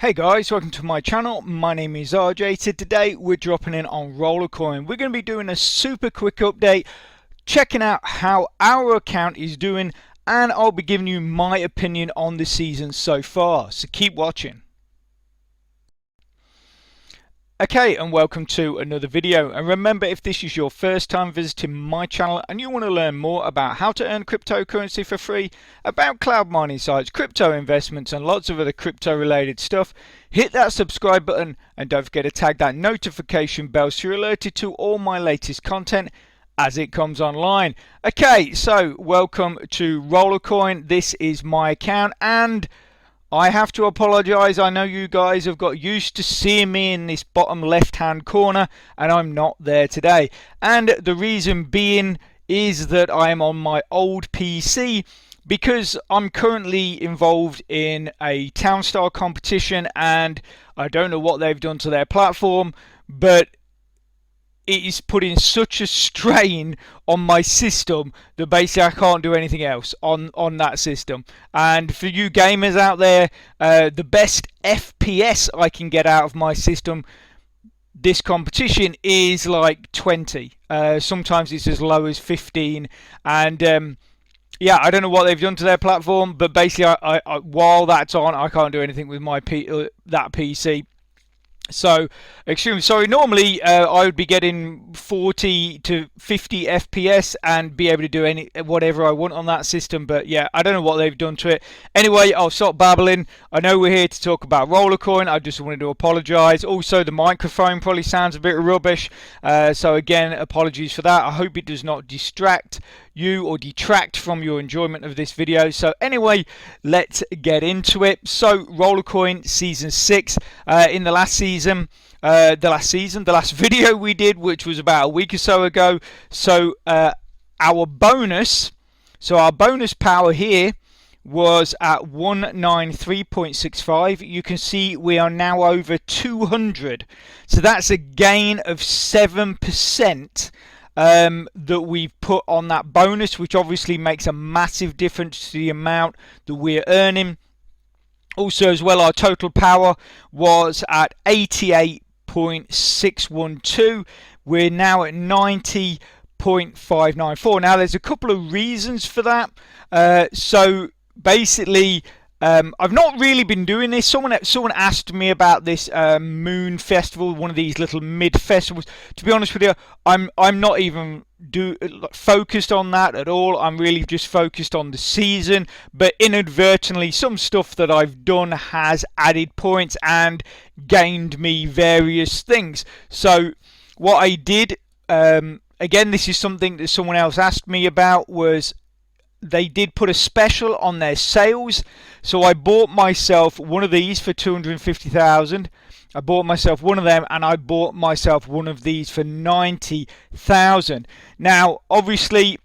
Hey guys, welcome to my channel. My name is RJ. Today we're dropping in on Rollercoin. We're going to be doing a super quick update, checking out how our account is doing, and I'll be giving you my opinion on the season so far. So keep watching. Okay, and welcome to another video. And remember, if this is your first time visiting my channel and you want to learn more about how to earn cryptocurrency for free, about cloud mining sites, crypto investments, and lots of other crypto related stuff, hit that subscribe button and don't forget to tag that notification bell so you're alerted to all my latest content as it comes online. Okay, so welcome to Rollercoin. This is my account, and I have to apologize. I know you guys have got used to seeing me in this bottom left hand corner, and I'm not there today. And the reason being is that I am on my old PC because I'm currently involved in a town style competition, and I don't know what they've done to their platform, but it is putting such a strain on my system that basically I can't do anything else on that system. And for you gamers out there, the best FPS I can get out of my system this competition is like 20. Sometimes it's as low as 15. And yeah, I don't know what they've done to their platform, but basically while that's on, I can't do anything with my that PC. So extremely sorry. Normally I would be getting 40 to 50 FPS and be able to do whatever I want on that system, but yeah, I don't know what they've done to it. Anyway, I'll stop babbling. I know we're here to talk about Rollercoin. I just wanted to apologize. Also, the microphone probably sounds a bit rubbish, so again, apologies for that. I hope it does not distract you or detract from your enjoyment of this video. So anyway, let's get into it. So Rollercoin season 6. In the last season, the last video we did, which was about a week or so ago, so our bonus power here was at 193.65. You can see we are now over 200, so that's a gain of 7% that we've put on that bonus, which obviously makes a massive difference to the amount that we're earning. Also, as well, our total power was at 88.612. We're now at 90.594. Now, there's a couple of reasons for that. So basically, I've not really been doing this. Someone asked me about this Moon Festival, one of these little mid festivals. To be honest with you, I'm not even focused on that at all. I'm really just focused on the season. But inadvertently, some stuff that I've done has added points and gained me various things. So what I did, again, this is something that someone else asked me about, was they did put a special on their sales. So I bought myself one of these for 250,000. I bought myself one of them, and I bought myself one of these for 90,000. Now, obviously,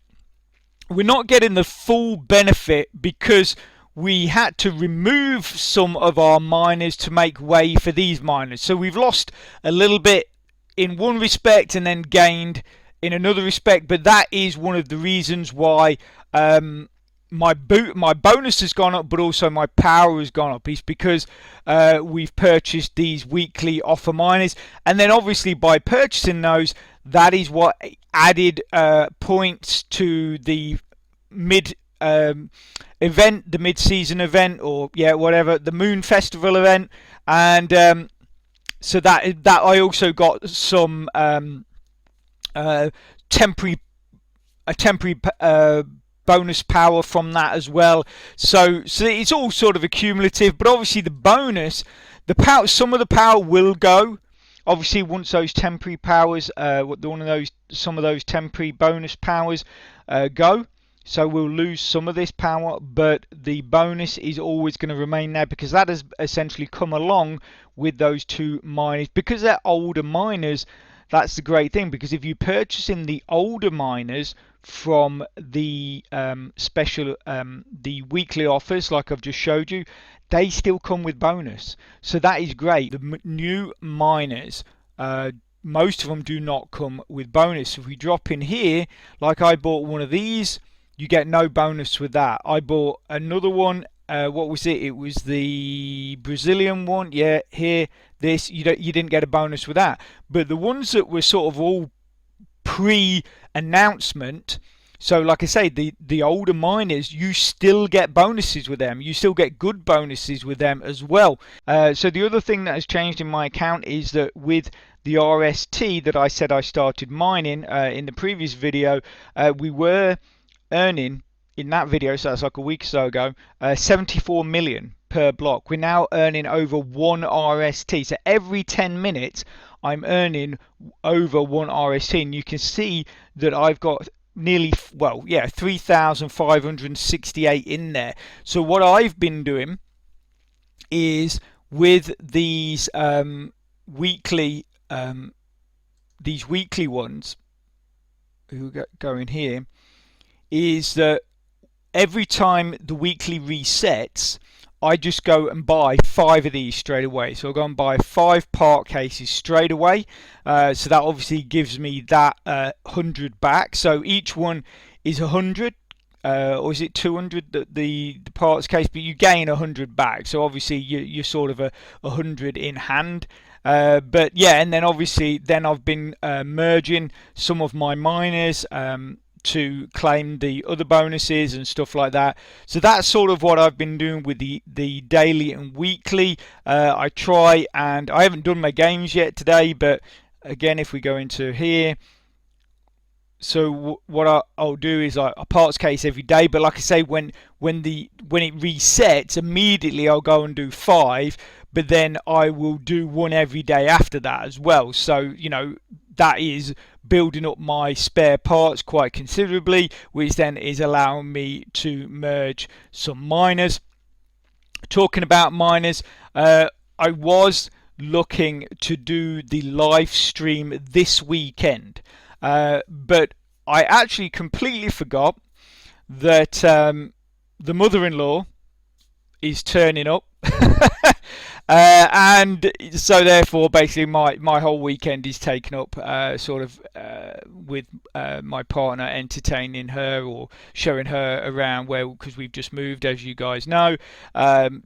we're not getting the full benefit because we had to remove some of our miners to make way for these miners. So we've lost a little bit in one respect and then gained in another respect, but that is one of the reasons why my bonus has gone up, but also my power has gone up. Is because we've purchased these weekly offer miners, and then obviously by purchasing those, that is what added points to the mid event, the mid-season event, or yeah, whatever, the Moon Festival event. And so that I also got some temporary bonus power from that as well. So it's all sort of accumulative, but obviously the bonus, the power, some of the power will go. Obviously, once those temporary powers, some of those temporary bonus powers go, so we'll lose some of this power, but the bonus is always going to remain there because that has essentially come along with those two miners. Because they're older miners, that's the great thing, because if you purchase in the older miners from the the weekly offers like I've just showed you, they still come with bonus. So that is great. The new miners, most of them do not come with bonus. If we drop in here, like I bought one of these, you get no bonus with that. I bought another one what was it? It was the Brazilian one. Yeah, here, this, you didn't get a bonus with that. But the ones that were sort of all pre-announcement, so like I say, the older miners, you still get bonuses with them. You still get good bonuses with them as well. So the other thing that has changed in my account is that with the RST that I said I started mining in the previous video, we were earning in that video, so that's like a week or so ago, 74 million per block. We're now earning over 1 RST. So every 10 minutes I'm earning over 1 RST, and you can see that I've got nearly, well, yeah, 3,568 in there. So what I've been doing is with these weekly ones who go in here, is that every time the weekly resets, I just go and buy 5 of these straight away. So I'll go and buy 5 part cases straight away. So that obviously gives me that 100 back. So each one is 100, or is it 200, the parts case? But you gain 100 back. So obviously you're sort of a 100 in hand. But yeah, and then obviously then I've been merging some of my miners to claim the other bonuses and stuff like that. So that's sort of what I've been doing with the daily and weekly. I try, and I haven't done my games yet today, but again, if we go into here, so what I'll do is a parts case every day. But like I say, when it resets, immediately I'll go and do 5, but then I will do 1 every day after that as well. So you know, that is building up my spare parts quite considerably, which then is allowing me to merge some miners. Talking about miners, I was looking to do the live stream this weekend, but I actually completely forgot that the mother-in-law is turning up. And so therefore basically my whole weekend is taken up sort of with my partner entertaining her or showing her around, where, because we've just moved, as you guys know,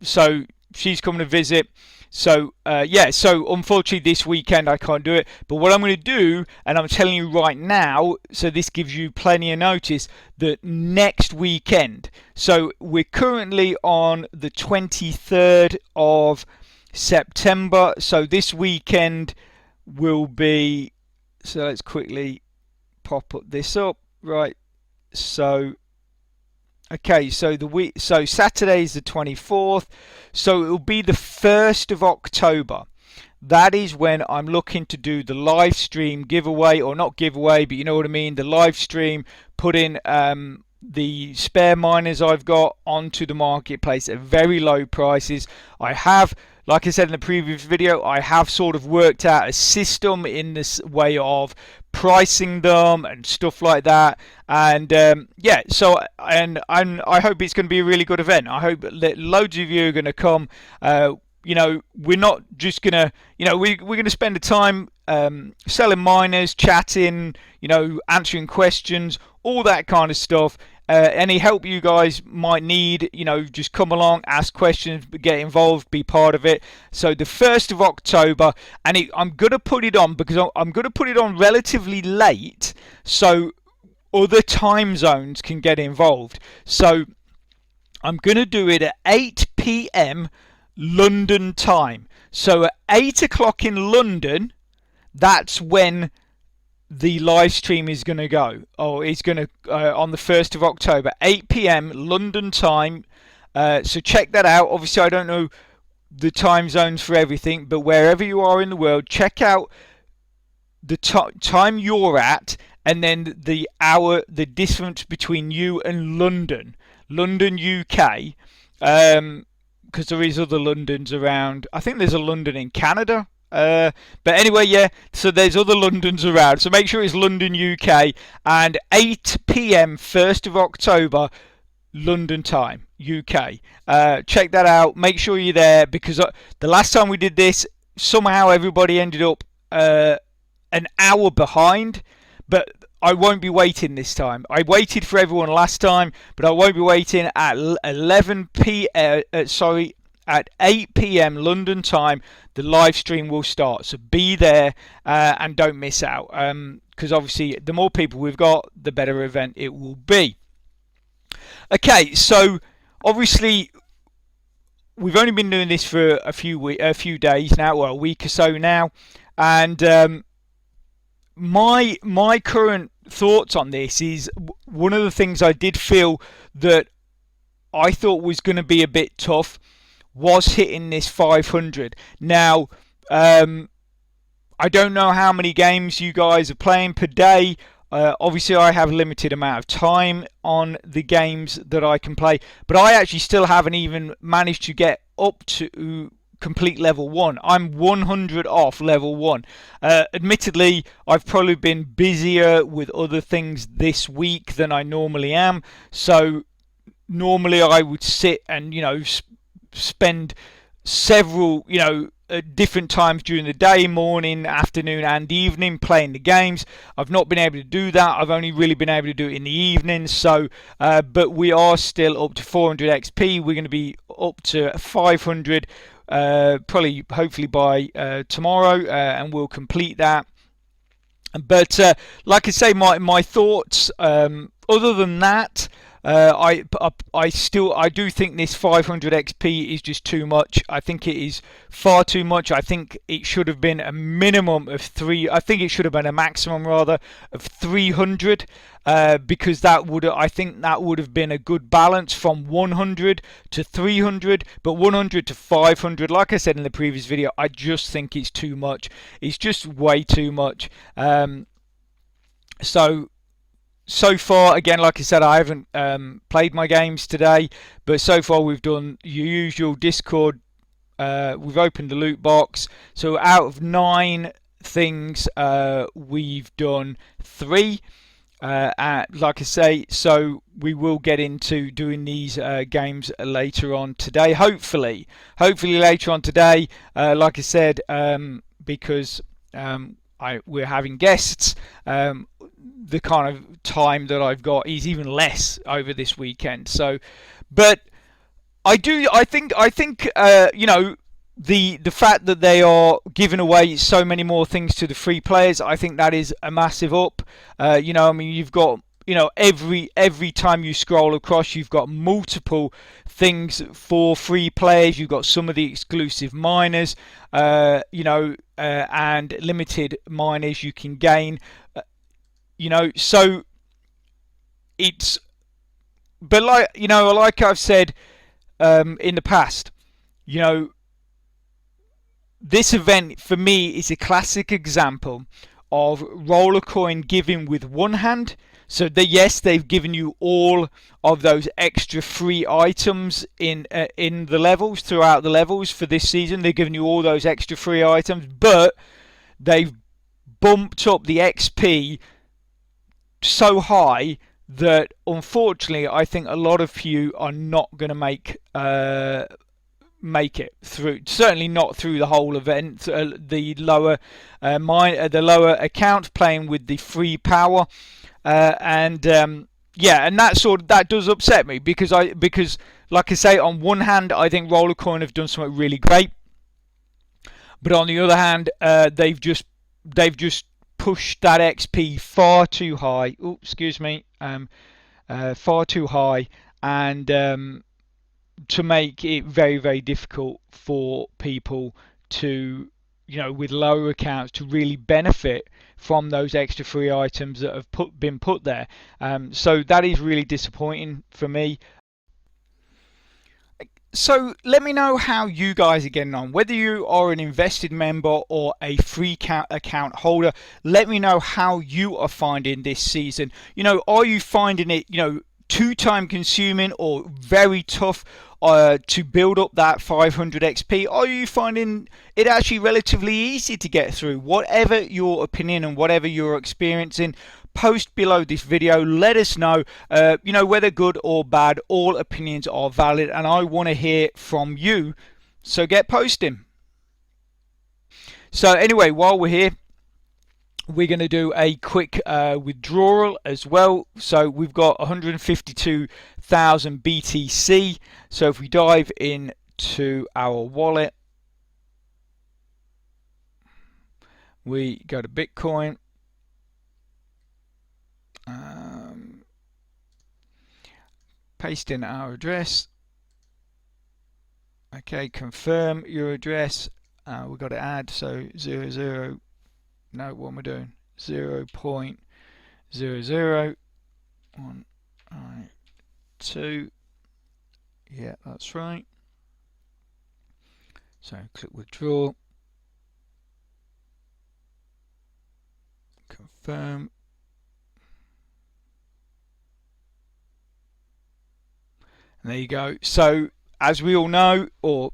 so she's coming to visit. So yeah, so unfortunately this weekend I can't do it, but what I'm going to do, and I'm telling you right now, so this gives you plenty of notice, that next weekend, so we're currently on the 23rd of September, so this weekend will be, so let's quickly pop this up, right, so okay, so so Saturday is the 24th, so it will be the 1st of October. That is when I'm looking to do the live stream giveaway, or not giveaway, but you know what I mean, the live stream, putting the spare miners I've got onto the marketplace at very low prices. I have, like I said in the previous video, I have sort of worked out a system in this way of pricing them and stuff like that, and yeah, so and I hope it's going to be a really good event. I hope that loads of you are going to come. You know, we're not just gonna, you know, we're gonna spend the time selling miners, chatting, you know, answering questions, all that kind of stuff. Any help you guys might need, you know, just come along, ask questions, get involved, be part of it. So the 1st of October, and I'm going to put it on because I'm going to put it on relatively late so other time zones can get involved. So I'm going to do it at 8 p.m. London time. So at 8 o'clock in London, that's when the live stream is going to go. Oh, it's going to on the 1st of October, 8 p.m. London time. So check that out. Obviously, I don't know the time zones for everything, but wherever you are in the world, check out the time you're at, and then the hour, the difference between you and London, UK. Because there is other Londons around. I think there's a London in Canada. But anyway, yeah, so there's other Londons around, so make sure it's London, UK, and 8 p.m. 1st of October London time, UK. Check that out, make sure you're there, because the last time we did this, somehow everybody ended up an hour behind, but I won't be waiting this time. I waited for everyone last time, but I won't be waiting at 8 p.m. London time. The live stream will start, so be there and don't miss out. Because obviously, the more people we've got, the better event it will be. Okay, so obviously we've only been doing this for a few days now, well, a week or so now, and my current thoughts on this is one of the things I did feel that I thought was going to be a bit tough was hitting this 500. Now, I don't know how many games you guys are playing per day. Obviously, I have a limited amount of time on the games that I can play, but I actually still haven't even managed to get up to complete level 1. I'm 100 off level 1. Admittedly, I've probably been busier with other things this week than I normally am, so normally I would sit and spend several different times during the day, morning, afternoon and evening playing the games. I've not been able to do that. I've only really been able to do it in the evenings. So but we are still up to 400 XP. We're going to be up to 500 probably hopefully by tomorrow, and we'll complete that. But like I say, my thoughts other than that, I do think this 500 XP is just too much. I think it is far too much. I think it should have been a minimum of 3. I think it should have been a maximum rather of 300, because I think that would have been a good balance from 100 to 300. But 100 to 500, like I said in the previous video, I just think it's too much. It's just way too much. So far, again, like I said, I haven't played my games today, but so far we've done your usual Discord. We've opened the loot box. So out of 9 things, we've done 3. Like I say, so we will get into doing these games later on today. Hopefully later on today. Like I said, because we're having guests. The kind of time that I've got is even less over this weekend. So, but I think the fact that they are giving away so many more things to the free players, I think that is a massive up. I mean, you've got every time you scroll across, you've got multiple things for free players. You've got some of the exclusive miners, and limited miners you can gain. So it's, but like I've said in the past, this event for me is a classic example of Rollercoin giving with one hand. So yes, they've given you all of those extra free items in the levels, throughout the levels for this season. They've given you all those extra free items, but they've bumped up the XP so high that unfortunately I think a lot of you are not going to make it through. Certainly not through the whole event. The lower account playing with the free power, and that does upset me because like I say, on one hand I think Rollercoin have done something really great, but on the other hand they've just pushed that XP far too high. Oh, excuse me, far too high, and to make it very, very difficult for people to, with lower accounts, to really benefit from those extra free items that have been put there. So that is really disappointing for me. So let me know how you guys are getting on, whether you are an invested member or a free account holder. Let me know how you are finding this season. Are you finding it too time consuming or very tough to build up that 500 XP? Are you finding it actually relatively easy to get through? Whatever your opinion and whatever you're experiencing, post below this video. Let us know, whether good or bad, all opinions are valid and I want to hear from you, so get posting. So anyway, while we're here, we're going to do a quick withdrawal as well. So we've got 152,000 BTC. So if we dive into our wallet, we go to Bitcoin, paste in our address. Okay, confirm your address. We've got to add, so 00. No, what am I doing? 0.00192. Yeah, that's right. So click withdraw. Confirm. And there you go. So as we all know, or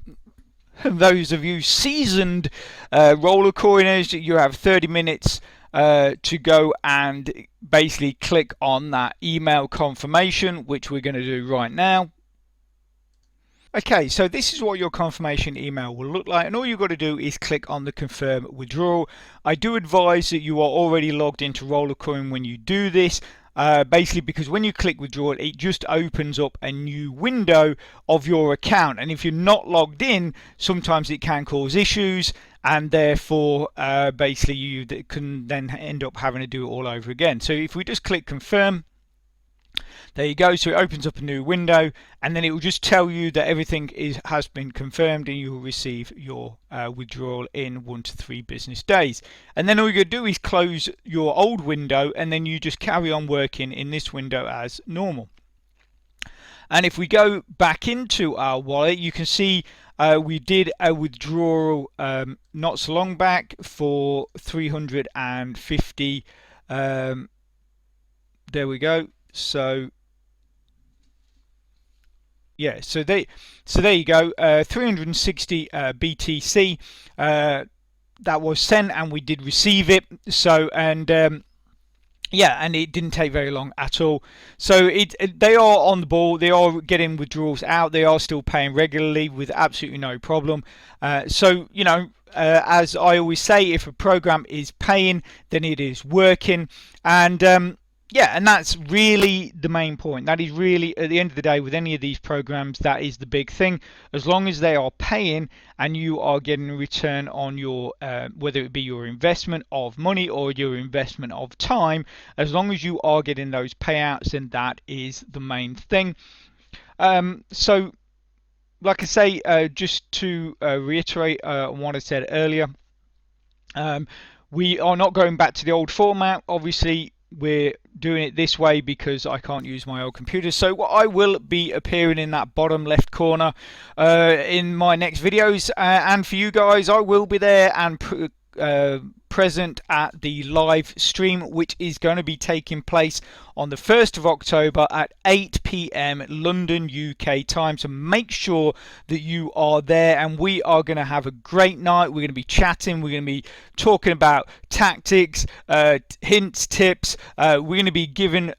those of you seasoned Rollercoiners, you have 30 minutes to go and basically click on that email confirmation, which we're going to do right now. Okay, so this is what your confirmation email will look like, and all you've got to do is click on the confirm withdrawal. I do advise that you are already logged into Rollercoin when you do this. Basically because when you click withdrawal, it just opens up a new window of your account, and if you're not logged in, sometimes it can cause issues, and therefore basically you can then end up having to do it all over again. So if we just click confirm, there you go. So it opens up a new window, and then it will just tell you that everything has been confirmed, and you will receive your withdrawal in 1 to 3 business days. And then all you're going to do is close your old window, and then you just carry on working in this window as normal. And if we go back into our wallet, you can see we did a withdrawal not so long back for 350. There we go. So yeah, so there you go, 360 BTC that was sent, and we did receive it. So yeah, and it didn't take very long at all. So they are on the ball. They are getting withdrawals out. They are still paying regularly with absolutely no problem. So you know, as I always say, if a program is paying, then it is working. And yeah, and that's really the main point. That is really, at the end of the day, with any of these programs, that is the big thing. As long as they are paying and you are getting a return on your, whether it be your investment of money or your investment of time, as long as you are getting those payouts, then that is the main thing. So, like I say, just to reiterate on what I said earlier, we are not going back to the old format. Obviously, we're doing it this way because I can't use my old computer. So I will be appearing in that bottom left corner in my next videos, and for you guys, I will be there and present at the live stream, which is going to be taking place on the 1st of October at 8 p.m. London, UK time. So make sure that you are there, and we are going to have a great night. We're going to be chatting. We're going to be talking about tactics, hints, tips. We're going to be giving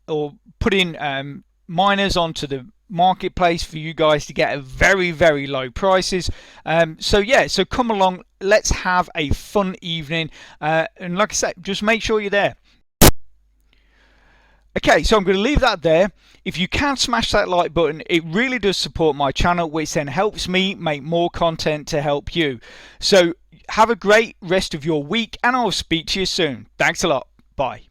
or putting miners onto the marketplace for you guys to get at very, very low prices. So yeah, so come along, let's have a fun evening, and like I said, just make sure you're there. Okay, so I'm going to leave that there. If you can smash that like button, it really does support my channel, which then helps me make more content to help you. So have a great rest of your week, and I'll speak to you soon. Thanks a lot. Bye.